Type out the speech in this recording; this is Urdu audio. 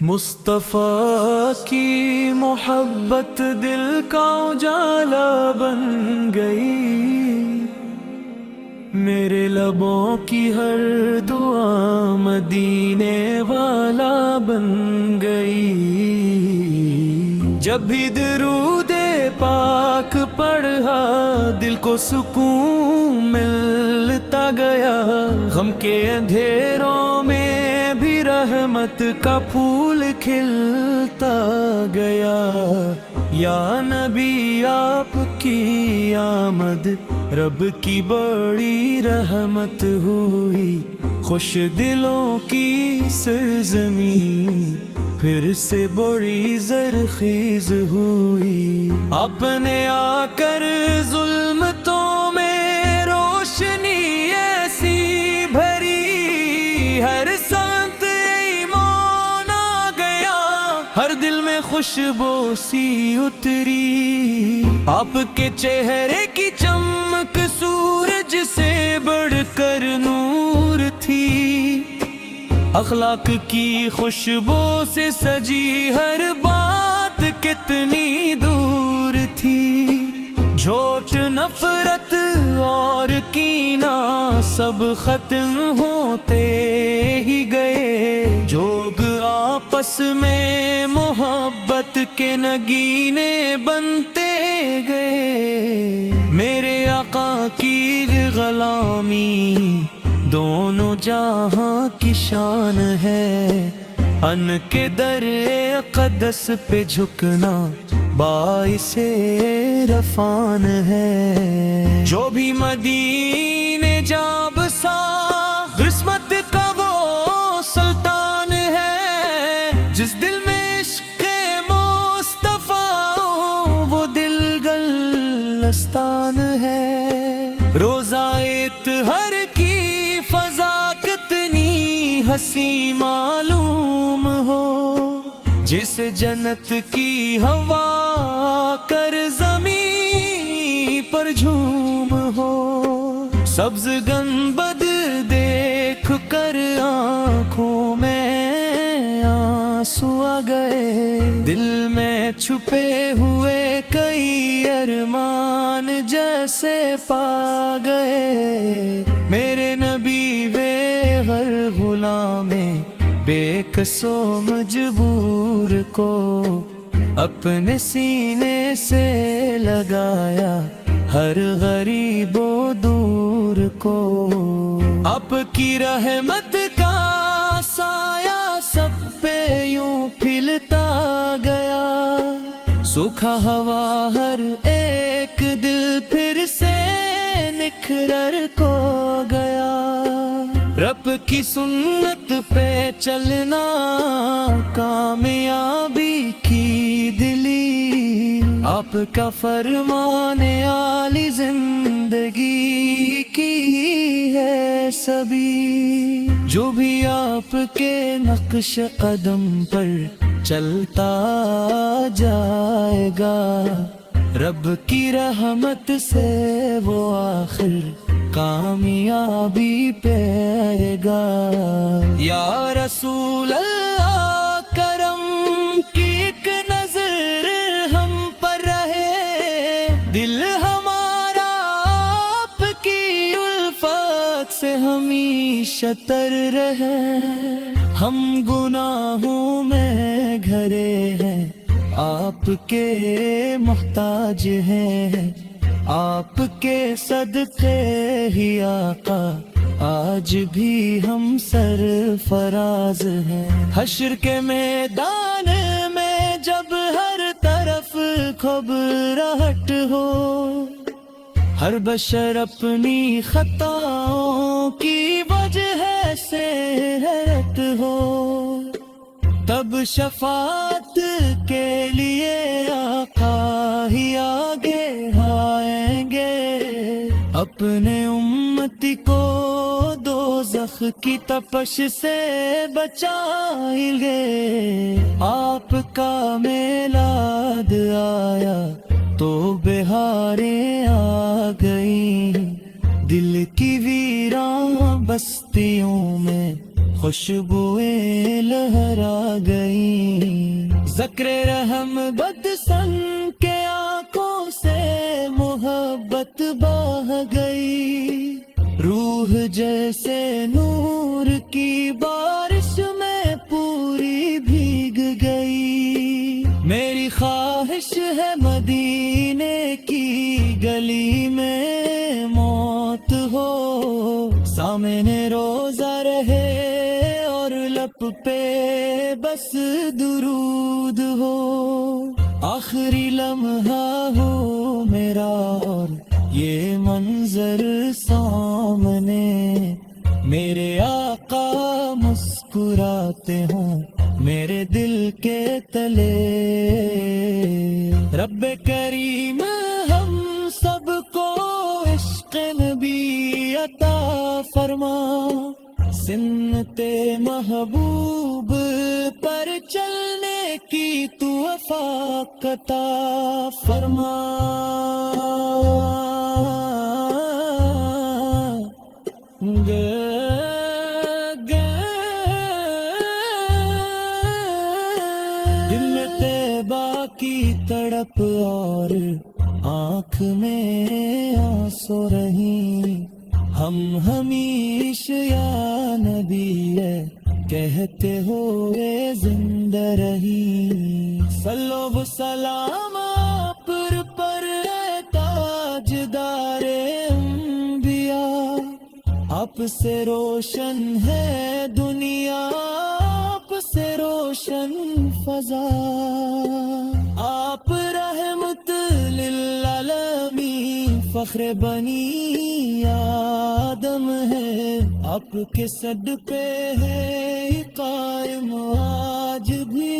مصطفیٰ کی محبت دل کا اجالا بن گئی، میرے لبوں کی ہر دعا مدینے والا بن گئی۔ جب بھی درود پاک پڑھا دل کو سکون ملتا گیا، غم کے اندھیروں میں بھی رحمت کا پھول کھلتا گیا۔ یا نبی آپ کی آمد رب کی بڑی رحمت ہوئی، خوش دلوں کی سرزمین پھر سے بڑی زرخیز ہوئی۔ اپنے آ کر ظلمتوں میں روشنی ایسی بھری، ہر سنت ایمان آ گیا، ہر دل میں خوشبو سی اتری۔ آپ کے چہرے کی چمک سورج سے بڑھ کر نور تھی، اخلاق کی خوشبو سے سجی ہر بات کتنی دور تھی۔ جھوٹ نفرت اور کینہ سب ختم ہوتے ہی گئے، جوگ آپس میں محبت کے نگینے بنتے گئے۔ میرے آقا کی غلامی دونوں جہاں کی شان ہے، ان کے در اقدس پہ جھکنا باعث عرفان ہے۔ جو بھی مدینے جا بسا قسمت کا وہ سلطان ہے، جس دل میں عشق مصطفیٰ وہ دل گلستان ہے۔ روزہ اطہر کی فضا کتنی حسین معلوم ہو، جس جنت کی ہوا کر زمین پر جھوم ہو۔ سبز گنبد دیکھ کر آنکھوں میں آنسو آ گئے، دل میں چھپے ہوئے کئی ارمان جیسے پا گئے۔ میرے نبی وے ہر غلام بے کس و مجبور کو اپنے سینے سے لگایا، ہر غریب و دور کو۔ آپ کی رحمت کا سایہ سب پہ یوں پھیلتا گیا، سوکھا ہوا ہر ایک دل پھر سے نکھر کو گیا۔ رب کی سنت پہ چلنا کامیابی کی دلی، آپ کا فرمان عالی زندگی کی ہے سبھی۔ جو بھی آپ کے نقش قدم پر چلتا جائے گا، رب کی رحمت سے وہ آخر کامیابی پائے گا۔ یا رسول اللہ کرم کی ایک نظر ہم پر رہے، دل ہمارا آپ کی الفت سے ہمیشہ تر رہے۔ ہم گناہوں میں گھرے ہیں، آپ کے محتاج ہیں، آپ کے صدقے ہی آقا آج بھی ہم سرفراز ہیں۔ حشر کے میدان میں جب ہر طرف گھبراہٹ ہو، ہر بشر اپنی خطاؤں کی وجہ سے حیرت ہو، تب شفاعت کے لیے آقا ہی آگے آئیں گے، اپنے امتی کو دوزخ کی تپش سے بچائیں گے۔ آپ کا میلاد آیا تو بہاریں آ گئیں، دل کی ویران بستیوں میں خوشبوئیں لہرا گئی، ذکر رحم بدسن کے آنکھوں سے محبت بہہ گئی، روح جیسے نور کی بارش میں پوری بھیگ گئی، میری خواہش ہے مدینے کی گلی میں موت ہو، سامنے روزہ رہے اور لب پہ بس درود ہو، آخری لمحہ ہو میرا اور یہ منظر سامنے، میرے آقا مسکراتے ہوں میرے دل کے تلے، رب کریم ہم سب کو عشق نبی عطا فرما، سنت محبوب پر چلنے کی تو وفاق عطا فرما، دل میں طیبہ کی تڑپ اور آنکھ میں آنسو رہی، ہم ہمیش یا نبی ہے کہتے ہوئے زندہ رہی، صلو و سلام آپ پر اے تاجدار انبیاء، آپ سے روشن ہے دنیا، آپ سے روشن فضا، آپ رحمت للعالمین، فخر بنی آدم ہے، آپ کے صدقے ہے قائم آج بھی